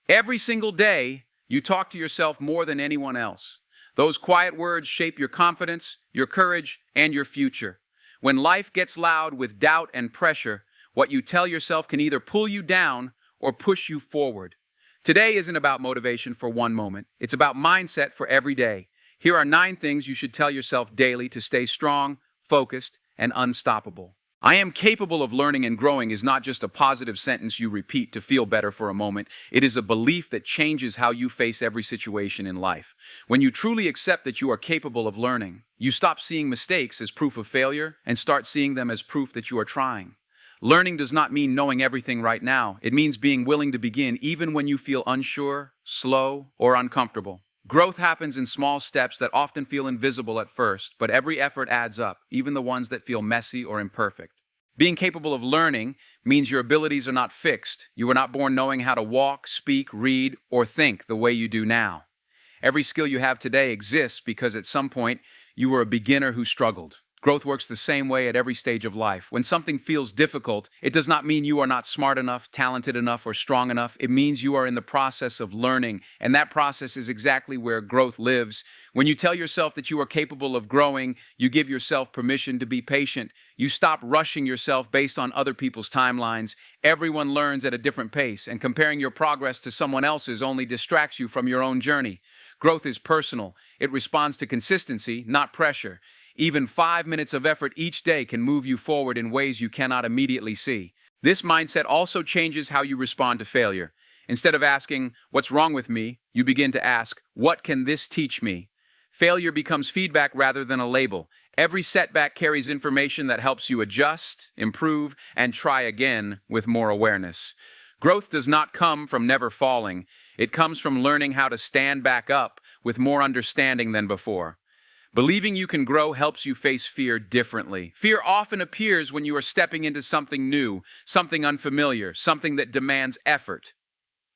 Every single day, you talk to yourself more than anyone else. Those quiet words shape your confidence, your courage, and your future. When life gets loud with doubt and pressure, what you tell yourself can either pull you down or push you forward. Today isn't about motivation for one moment. It's about mindset for every day. Here are 9 things you should tell yourself daily to stay strong, focused, and unstoppable. I am capable of learning and growing is not just a positive sentence you repeat to feel better for a moment. It is a belief that changes how you face every situation in life. When you truly accept that you are capable of learning, you stop seeing mistakes as proof of failure and start seeing them as proof that you are trying. Learning does not mean knowing everything right now. It means being willing to begin even when you feel unsure, slow, or uncomfortable. Growth happens in small steps that often feel invisible at first, but every effort adds up, even the ones that feel messy or imperfect. Being capable of learning means your abilities are not fixed. You were not born knowing how to walk, speak, read, or think the way you do now. Every skill you have today exists because at some point you were a beginner who struggled. Growth works the same way at every stage of life. When something feels difficult, it does not mean you are not smart enough, talented enough, or strong enough. It means you are in the process of learning, and that process is exactly where growth lives. When you tell yourself that you are capable of growing, you give yourself permission to be patient. You stop rushing yourself based on other people's timelines. Everyone learns at a different pace, and comparing your progress to someone else's only distracts you from your own journey. Growth is personal. It responds to consistency, not pressure. Even 5 minutes of effort each day can move you forward in ways you cannot immediately see. This mindset also changes how you respond to failure. Instead of asking, "What's wrong with me?" you begin to ask, "What can this teach me?" Failure becomes feedback rather than a label. Every setback carries information that helps you adjust, improve, and try again with more awareness. Growth does not come from never falling. It comes from learning how to stand back up with more understanding than before. Believing you can grow helps you face fear differently. Fear often appears when you are stepping into something new, something unfamiliar, something that demands effort.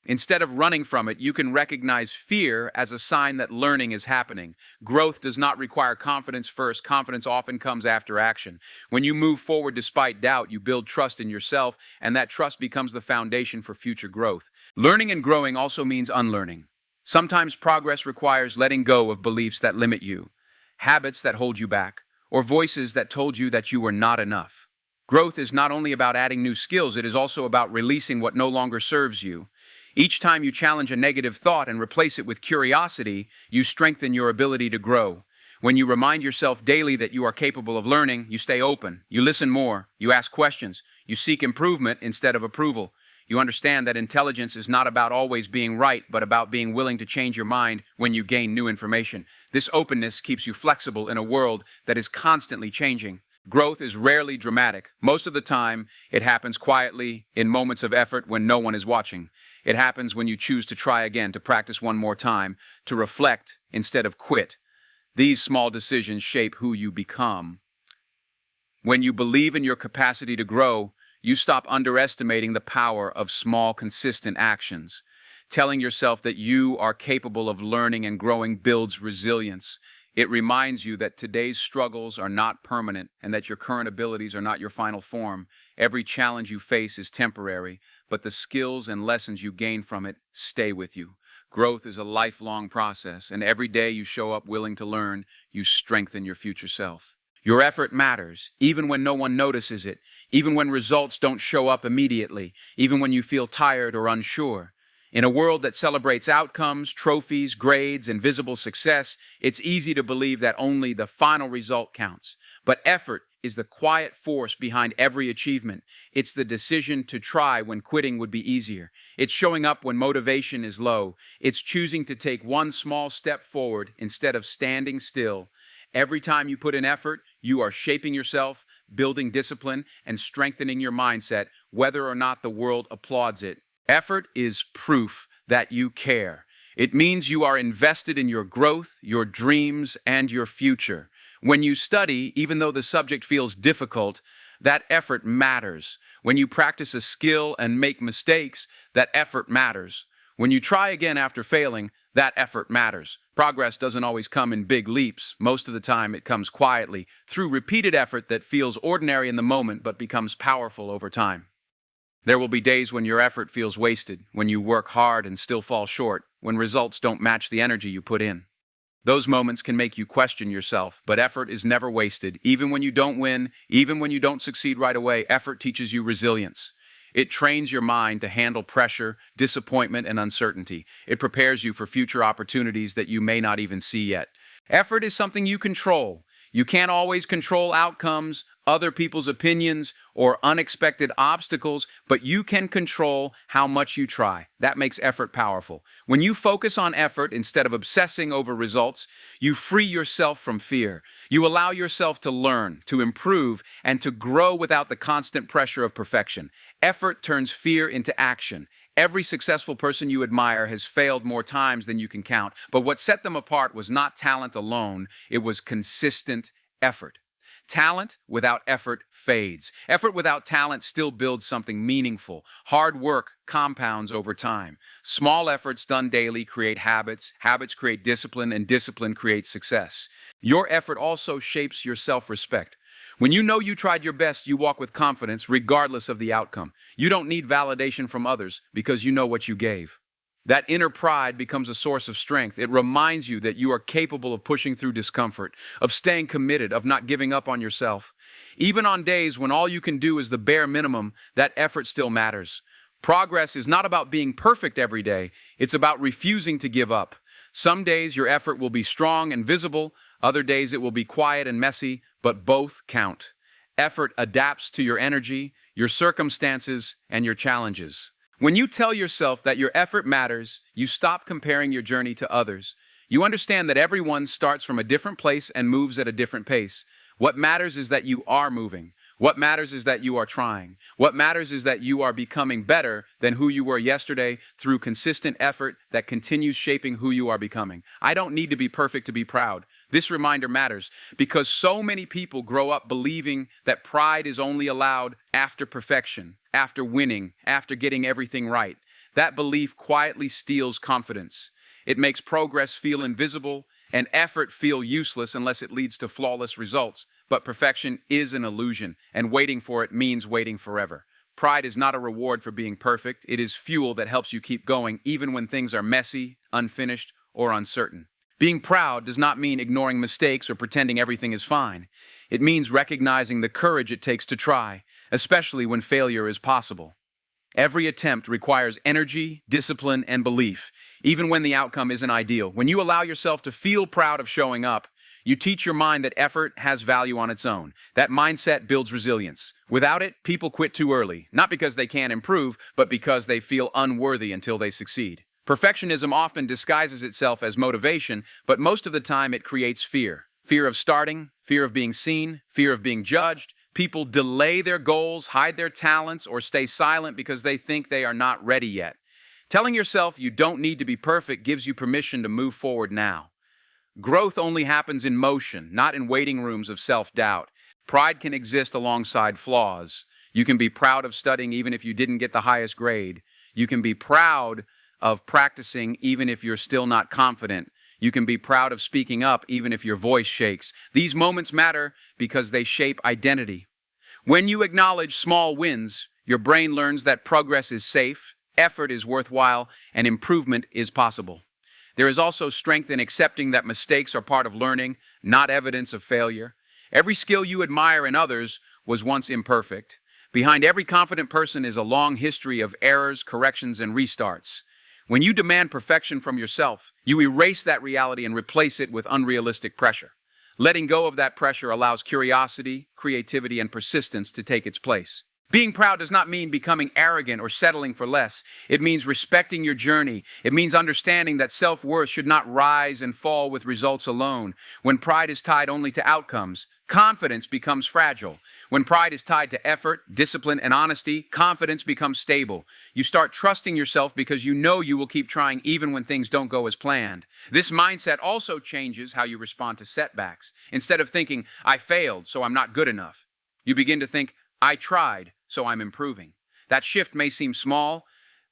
Instead of running from it, you can recognize fear as a sign that learning is happening. Growth does not require confidence first. Confidence often comes after action. When you move forward despite doubt, you build trust in yourself, and that trust becomes the foundation for future growth. Learning and growing also means unlearning. Sometimes progress requires letting go of beliefs that limit you, habits that hold you back, or voices that told you that you were not enough. Growth is not only about adding new skills, it is also about releasing what no longer serves you. Each time you challenge a negative thought and replace it with curiosity, you strengthen your ability to grow. When you remind yourself daily that you are capable of learning, you stay open, you listen more, you ask questions, you seek improvement instead of approval. You understand that intelligence is not about always being right, but about being willing to change your mind when you gain new information. This openness keeps you flexible in a world that is constantly changing. Growth is rarely dramatic. Most of the time, it happens quietly, in moments of effort when no one is watching. It happens when you choose to try again, to practice one more time, to reflect instead of quit. These small decisions shape who you become. When you believe in your capacity to grow, you stop underestimating the power of small, consistent actions. Telling yourself that you are capable of learning and growing builds resilience. It reminds you that today's struggles are not permanent and that your current abilities are not your final form. Every challenge you face is temporary, but the skills and lessons you gain from it stay with you. Growth is a lifelong process, and every day you show up willing to learn, you strengthen your future self. Your effort matters, even when no one notices it, even when results don't show up immediately, even when you feel tired or unsure. In a world that celebrates outcomes, trophies, grades, and visible success, it's easy to believe that only the final result counts. But effort is the quiet force behind every achievement. It's the decision to try when quitting would be easier. It's showing up when motivation is low. It's choosing to take one small step forward instead of standing still. Every time you put in effort, you are shaping yourself, building discipline, and strengthening your mindset, whether or not the world applauds it. Effort is proof that you care. It means you are invested in your growth, your dreams, and your future. When you study, even though the subject feels difficult, that effort matters. When you practice a skill and make mistakes, that effort matters. When you try again after failing, that effort matters. Progress doesn't always come in big leaps. Most of the time, it comes quietly, through repeated effort that feels ordinary in the moment but becomes powerful over time. There will be days when your effort feels wasted, when you work hard and still fall short, when results don't match the energy you put in. Those moments can make you question yourself, but effort is never wasted. Even when you don't win, even when you don't succeed right away, effort teaches you resilience. It trains your mind to handle pressure, disappointment, and uncertainty. It prepares you for future opportunities that you may not even see yet. Effort is something you control. You can't always control outcomes, other people's opinions, or unexpected obstacles, but you can control how much you try. That makes effort powerful. When you focus on effort instead of obsessing over results, you free yourself from fear. You allow yourself to learn, to improve, and to grow without the constant pressure of perfection. Effort turns fear into action. Every successful person you admire has failed more times than you can count, but what set them apart was not talent alone, it was consistent effort. Talent without effort fades. Effort without talent still builds something meaningful. Hard work compounds over time. Small efforts done daily create habits. Habits create discipline, and discipline creates success. Your effort also shapes your self-respect. When you know you tried your best, you walk with confidence regardless of the outcome. You don't need validation from others because you know what you gave. That inner pride becomes a source of strength. It reminds you that you are capable of pushing through discomfort, of staying committed, of not giving up on yourself. Even on days when all you can do is the bare minimum, that effort still matters. Progress is not about being perfect every day. It's about refusing to give up. Some days your effort will be strong and visible. Other days it will be quiet and messy, but both count. Effort adapts to your energy, your circumstances, and your challenges. When you tell yourself that your effort matters, you stop comparing your journey to others. You understand that everyone starts from a different place and moves at a different pace. What matters is that you are moving. What matters is that you are trying. What matters is that you are becoming better than who you were yesterday through consistent effort that continues shaping who you are becoming. I don't need to be perfect to be proud. This reminder matters because so many people grow up believing that pride is only allowed after perfection, after winning, after getting everything right. That belief quietly steals confidence. It makes progress feel invisible and effort feel useless unless it leads to flawless results. But perfection is an illusion, and waiting for it means waiting forever. Pride is not a reward for being perfect. It is fuel that helps you keep going even when things are messy, unfinished, or uncertain. Being proud does not mean ignoring mistakes or pretending everything is fine. It means recognizing the courage it takes to try, especially when failure is possible. Every attempt requires energy, discipline, and belief, even when the outcome isn't ideal. When you allow yourself to feel proud of showing up, you teach your mind that effort has value on its own. That mindset builds resilience. Without it, people quit too early, not because they can't improve, but because they feel unworthy until they succeed. Perfectionism often disguises itself as motivation, but most of the time it creates fear. Fear of starting, fear of being seen, fear of being judged. People delay their goals, hide their talents, or stay silent because they think they are not ready yet. Telling yourself you don't need to be perfect gives you permission to move forward now. Growth only happens in motion, not in waiting rooms of self-doubt. Pride can exist alongside flaws. You can be proud of studying even if you didn't get the highest grade. You can be proud of practicing even if you're still not confident. You can be proud of speaking up even if your voice shakes. These moments matter because they shape identity. When you acknowledge small wins, your brain learns that progress is safe, effort is worthwhile, and improvement is possible. There is also strength in accepting that mistakes are part of learning, not evidence of failure. Every skill you admire in others was once imperfect. Behind every confident person is a long history of errors, corrections, and restarts. When you demand perfection from yourself, you erase that reality and replace it with unrealistic pressure. Letting go of that pressure allows curiosity, creativity, and persistence to take its place. Being proud does not mean becoming arrogant or settling for less. It means respecting your journey. It means understanding that self-worth should not rise and fall with results alone. When pride is tied only to outcomes, confidence becomes fragile. When pride is tied to effort, discipline, and honesty, confidence becomes stable. You start trusting yourself because you know you will keep trying even when things don't go as planned. This mindset also changes how you respond to setbacks. Instead of thinking, I failed, so I'm not good enough, you begin to think, I tried, so I'm improving. That shift may seem small,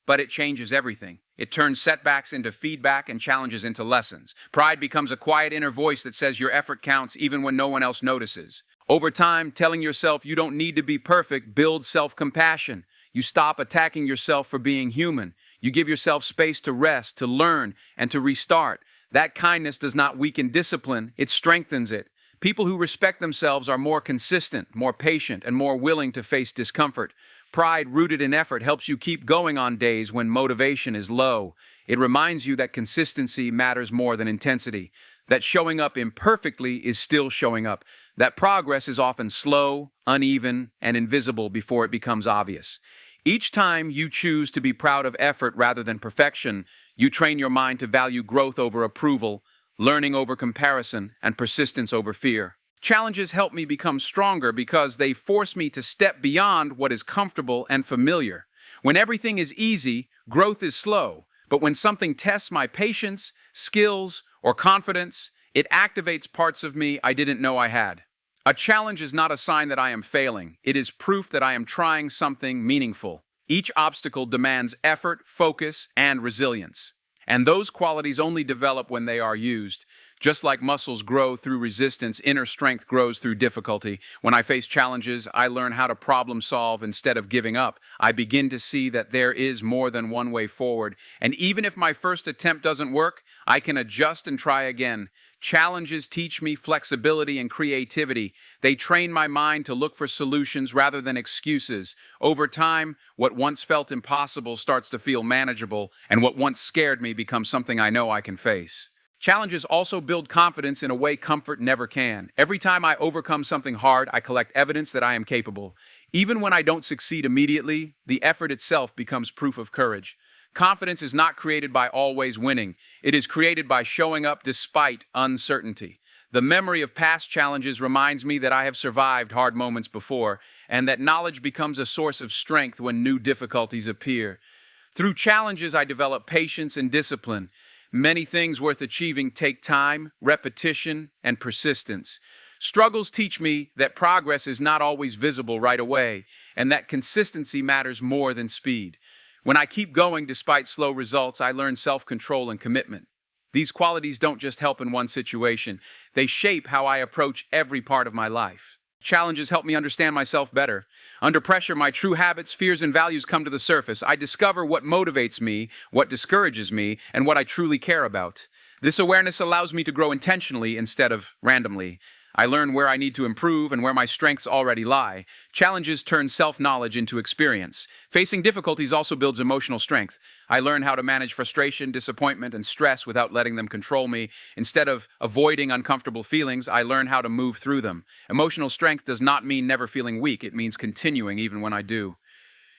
but it changes everything. It turns setbacks into feedback and challenges into lessons. Pride becomes a quiet inner voice that says your effort counts even when no one else notices. Over time, telling yourself you don't need to be perfect builds self-compassion. You stop attacking yourself for being human. You give yourself space to rest, to learn, and to restart. That kindness does not weaken discipline, it strengthens it. People who respect themselves are more consistent, more patient, and more willing to face discomfort. Pride rooted in effort helps you keep going on days when motivation is low. It reminds you that consistency matters more than intensity, that showing up imperfectly is still showing up, that progress is often slow, uneven, and invisible before it becomes obvious. Each time you choose to be proud of effort rather than perfection, you train your mind to value growth over approval, learning over comparison, and persistence over fear. Challenges help me become stronger because they force me to step beyond what is comfortable and familiar. When everything is easy, growth is slow. But when something tests my patience, skills, or confidence, it activates parts of me I didn't know I had. A challenge is not a sign that I am failing. It is proof that I am trying something meaningful. Each obstacle demands effort, focus, and resilience. And those qualities only develop when they are used. Just like muscles grow through resistance, inner strength grows through difficulty. When I face challenges, I learn how to problem solve instead of giving up. I begin to see that there is more than one way forward. And even if my first attempt doesn't work, I can adjust and try again. Challenges teach me flexibility and creativity. They train my mind to look for solutions rather than excuses. Over time, what once felt impossible starts to feel manageable, and what once scared me becomes something I know I can face. Challenges also build confidence in a way comfort never can. Every time I overcome something hard, I collect evidence that I am capable. Even when I don't succeed immediately, the effort itself becomes proof of courage. Confidence is not created by always winning. It is created by showing up despite uncertainty. The memory of past challenges reminds me that I have survived hard moments before, and that knowledge becomes a source of strength when new difficulties appear. Through challenges, I develop patience and discipline. Many things worth achieving take time, repetition, and persistence. Struggles teach me that progress is not always visible right away, and that consistency matters more than speed. When I keep going despite slow results, I learn self-control and commitment. These qualities don't just help in one situation, they shape how I approach every part of my life. Challenges help me understand myself better. Under pressure, my true habits, fears, and values come to the surface. I discover what motivates me, what discourages me, and what I truly care about. This awareness allows me to grow intentionally instead of randomly. I learn where I need to improve and where my strengths already lie. Challenges turn self-knowledge into experience. Facing difficulties also builds emotional strength. I learn how to manage frustration, disappointment, and stress without letting them control me. Instead of avoiding uncomfortable feelings, I learn how to move through them. Emotional strength does not mean never feeling weak. It means continuing even when I do.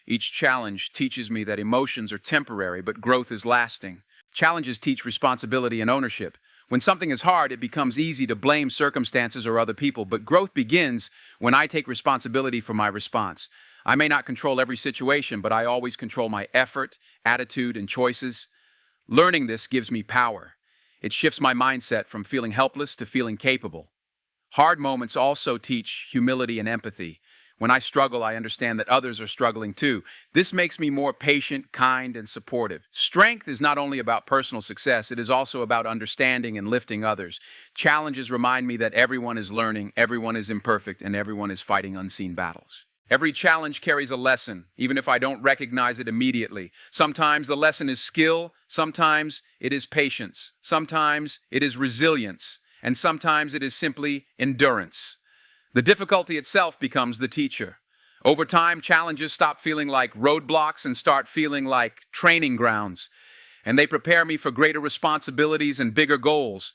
Each challenge teaches me that emotions are temporary, but growth is lasting. Challenges teach responsibility and ownership. When something is hard, it becomes easy to blame circumstances or other people, but growth begins when I take responsibility for my response. I may not control every situation, but I always control my effort, attitude, and choices. Learning this gives me power. It shifts my mindset from feeling helpless to feeling capable. Hard moments also teach humility and empathy. When I struggle, I understand that others are struggling too. This makes me more patient, kind, and supportive. Strength is not only about personal success, it is also about understanding and lifting others. Challenges remind me that everyone is learning, everyone is imperfect, and everyone is fighting unseen battles. Every challenge carries a lesson, even if I don't recognize it immediately. Sometimes the lesson is skill, sometimes it is patience, sometimes it is resilience, and sometimes it is simply endurance. The difficulty itself becomes the teacher. Over time, challenges stop feeling like roadblocks and start feeling like training grounds. And they prepare me for greater responsibilities and bigger goals.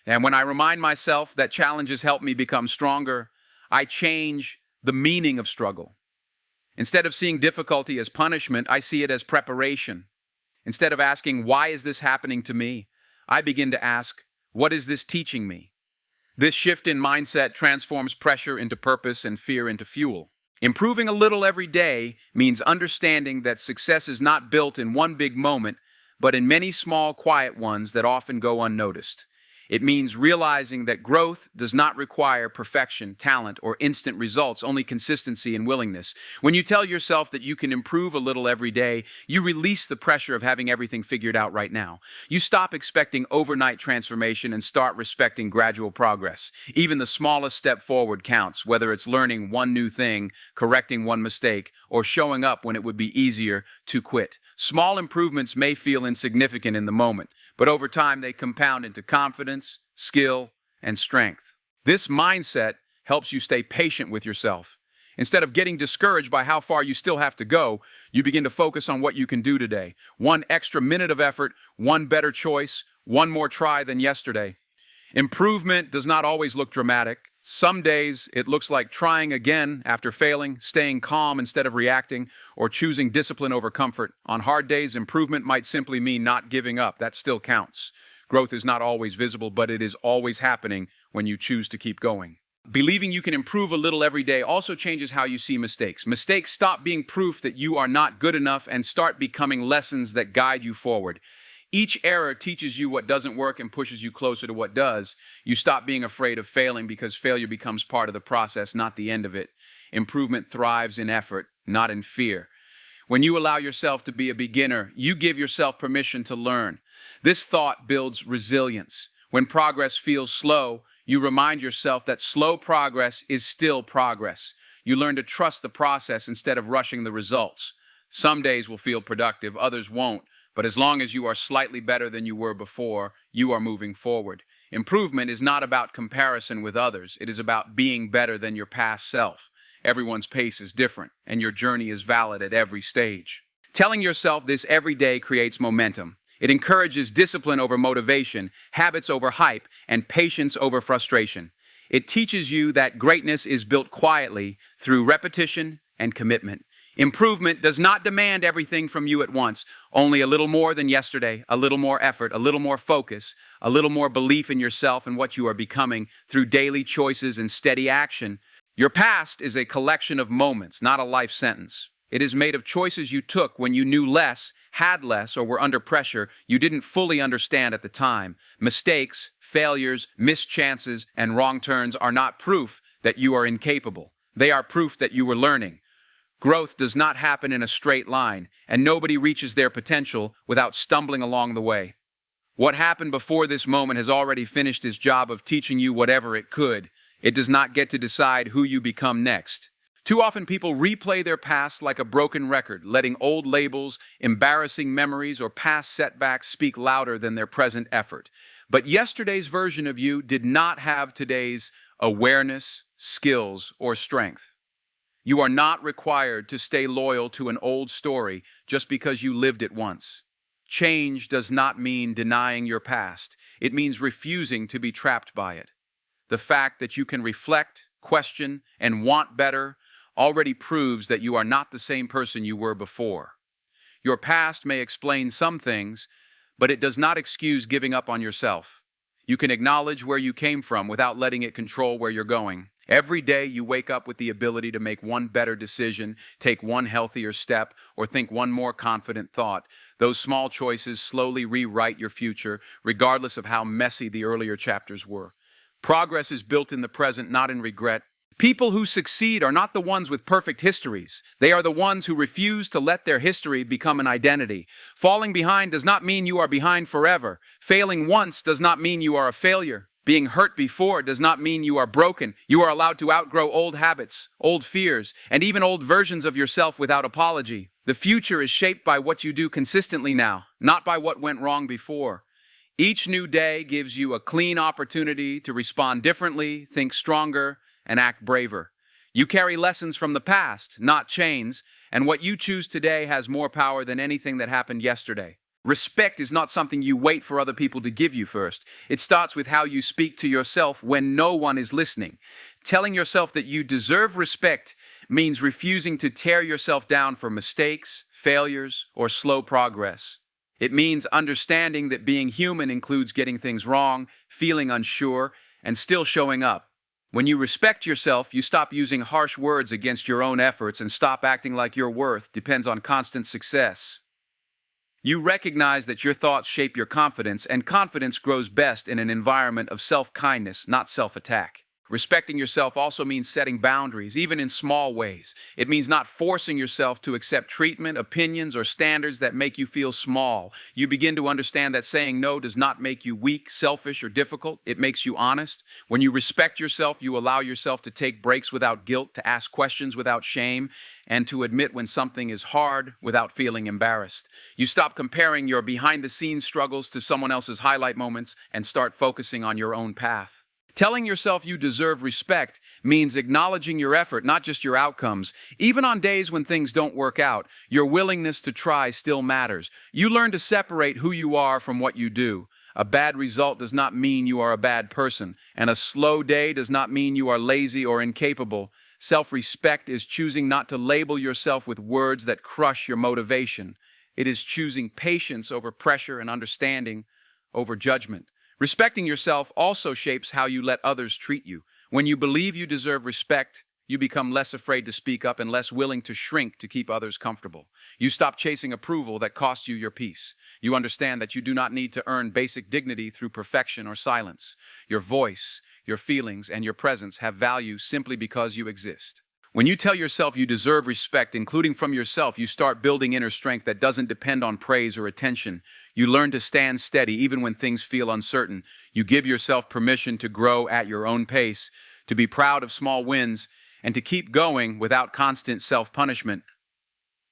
And when I remind myself that challenges help me become stronger, I change the meaning of struggle. Instead of seeing difficulty as punishment, I see it as preparation. Instead of asking, why is this happening to me? I begin to ask, what is this teaching me? This shift in mindset transforms pressure into purpose and fear into fuel. Improving a little every day means understanding that success is not built in one big moment, but in many small, quiet ones that often go unnoticed. It means realizing that growth does not require perfection, talent, or instant results, only consistency and willingness. When you tell yourself that you can improve a little every day, you release the pressure of having everything figured out right now. You stop expecting overnight transformation and start respecting gradual progress. Even the smallest step forward counts, whether it's learning one new thing, correcting one mistake, or showing up when it would be easier to quit. Small improvements may feel insignificant in the moment, but over time they compound into confidence, skill, and strength. This mindset helps you stay patient with yourself. Instead of getting discouraged by how far you still have to go, you begin to focus on what you can do today. One extra minute of effort, one better choice, one more try than yesterday. Improvement does not always look dramatic. Some days it looks like trying again after failing, staying calm instead of reacting, or choosing discipline over comfort. On hard days, improvement might simply mean not giving up. That still counts. Growth is not always visible, but it is always happening when you choose to keep going. Believing you can improve a little every day also changes how you see mistakes. Mistakes stop being proof that you are not good enough and start becoming lessons that guide you forward. Each error teaches you what doesn't work and pushes you closer to what does. You stop being afraid of failing because failure becomes part of the process, not the end of it. Improvement thrives in effort, not in fear. When you allow yourself to be a beginner, you give yourself permission to learn. This thought builds resilience. When progress feels slow, you remind yourself that slow progress is still progress. You learn to trust the process instead of rushing the results. Some days will feel productive, others won't. But as long as you are slightly better than you were before, you are moving forward. Improvement is not about comparison with others. It is about being better than your past self. Everyone's pace is different, and your journey is valid at every stage. Telling yourself this every day creates momentum. It encourages discipline over motivation, habits over hype, and patience over frustration. It teaches you that greatness is built quietly through repetition and commitment. Improvement does not demand everything from you at once, only a little more than yesterday, a little more effort, a little more focus, a little more belief in yourself and what you are becoming through daily choices and steady action. Your past is a collection of moments, not a life sentence. It is made of choices you took when you knew less, had less, or were under pressure you didn't fully understand at the time. Mistakes, failures, missed chances, and wrong turns are not proof that you are incapable. They are proof that you were learning. Growth does not happen in a straight line, and nobody reaches their potential without stumbling along the way. What happened before this moment has already finished its job of teaching you whatever it could. It does not get to decide who you become next. Too often people replay their past like a broken record, letting old labels, embarrassing memories, or past setbacks speak louder than their present effort. But yesterday's version of you did not have today's awareness, skills, or strength. You are not required to stay loyal to an old story just because you lived it once. Change does not mean denying your past. It means refusing to be trapped by it. The fact that you can reflect, question, and want better already proves that you are not the same person you were before. Your past may explain some things, but it does not excuse giving up on yourself. You can acknowledge where you came from without letting it control where you're going. Every day you wake up with the ability to make one better decision, take one healthier step, or think one more confident thought. Those small choices slowly rewrite your future, regardless of how messy the earlier chapters were. Progress is built in the present, not in regret. People who succeed are not the ones with perfect histories. They are the ones who refuse to let their history become an identity. Falling behind does not mean you are behind forever. Failing once does not mean you are a failure. Being hurt before does not mean you are broken. You are allowed to outgrow old habits, old fears, and even old versions of yourself without apology. The future is shaped by what you do consistently now, not by what went wrong before. Each new day gives you a clean opportunity to respond differently, think stronger, and act braver. You carry lessons from the past, not chains, and what you choose today has more power than anything that happened yesterday. Respect is not something you wait for other people to give you first. It starts with how you speak to yourself when no one is listening. Telling yourself that you deserve respect means refusing to tear yourself down for mistakes, failures, or slow progress. It means understanding that being human includes getting things wrong, feeling unsure, and still showing up. When you respect yourself, you stop using harsh words against your own efforts and stop acting like your worth depends on constant success. You recognize that your thoughts shape your confidence, and confidence grows best in an environment of self-kindness, not self-attack. Respecting yourself also means setting boundaries, even in small ways. It means not forcing yourself to accept treatment, opinions, or standards that make you feel small. You begin to understand that saying no does not make you weak, selfish, or difficult. It makes you honest. When you respect yourself, you allow yourself to take breaks without guilt, to ask questions without shame, and to admit when something is hard without feeling embarrassed. You stop comparing your behind-the-scenes struggles to someone else's highlight moments and start focusing on your own path. Telling yourself you deserve respect means acknowledging your effort, not just your outcomes. Even on days when things don't work out, your willingness to try still matters. You learn to separate who you are from what you do. A bad result does not mean you are a bad person, and a slow day does not mean you are lazy or incapable. Self-respect is choosing not to label yourself with words that crush your motivation. It is choosing patience over pressure and understanding over judgment. Respecting yourself also shapes how you let others treat you. When you believe you deserve respect, you become less afraid to speak up and less willing to shrink to keep others comfortable. You stop chasing approval that costs you your peace. You understand that you do not need to earn basic dignity through perfection or silence. Your voice, your feelings, and your presence have value simply because you exist. When you tell yourself you deserve respect, including from yourself, you start building inner strength that doesn't depend on praise or attention. You learn to stand steady even when things feel uncertain. You give yourself permission to grow at your own pace, to be proud of small wins, and to keep going without constant self-punishment.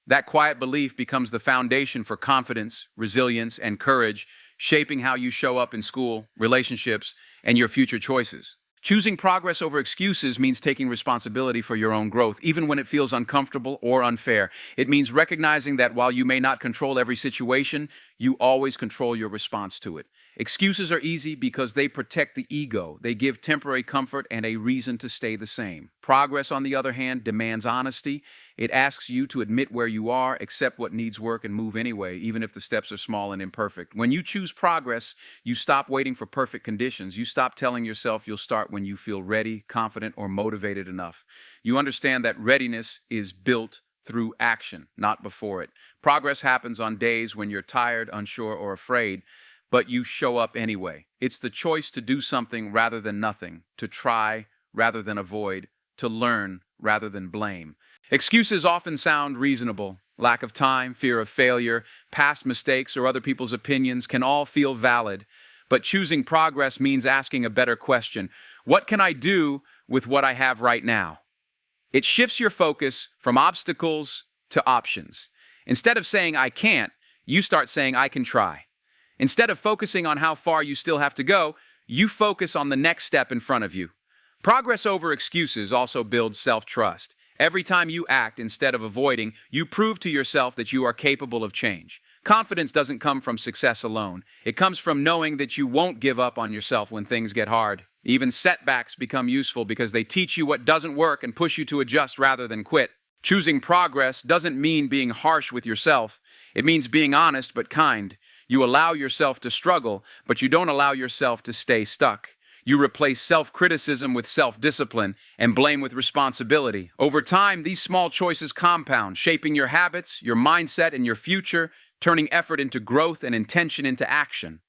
That quiet belief becomes the foundation for confidence, resilience, and courage, shaping how you show up in school, relationships, and your future choices. Choosing progress over excuses means taking responsibility for your own growth, even when it feels uncomfortable or unfair. It means recognizing that while you may not control every situation, you always control your response to it. Excuses are easy because they protect the ego. They give temporary comfort and a reason to stay the same. Progress, on the other hand, demands honesty. It asks you to admit where you are, accept what needs work, and move anyway, even if the steps are small and imperfect. When you choose progress, you stop waiting for perfect conditions. You stop telling yourself you'll start when you feel ready, confident, or motivated enough. You understand that readiness is built through action, not before it. Progress happens on days when you're tired, unsure, or afraid, but you show up anyway. It's the choice to do something rather than nothing, to try rather than avoid, to learn rather than blame. Excuses often sound reasonable. Lack of time, fear of failure, past mistakes, or other people's opinions can all feel valid. But choosing progress means asking a better question. What can I do with what I have right now? It shifts your focus from obstacles to options. Instead of saying, I can't, you start saying, I can try. Instead of focusing on how far you still have to go, you focus on the next step in front of you. Progress over excuses also builds self-trust. Every time you act instead of avoiding, you prove to yourself that you are capable of change. Confidence doesn't come from success alone. It comes from knowing that you won't give up on yourself when things get hard. Even setbacks become useful because they teach you what doesn't work and push you to adjust rather than quit. Choosing progress doesn't mean being harsh with yourself. It means being honest but kind. You allow yourself to struggle, but you don't allow yourself to stay stuck. You replace self-criticism with self-discipline and blame with responsibility. Over time, these small choices compound, shaping your habits, your mindset, and your future, turning effort into growth and intention into action.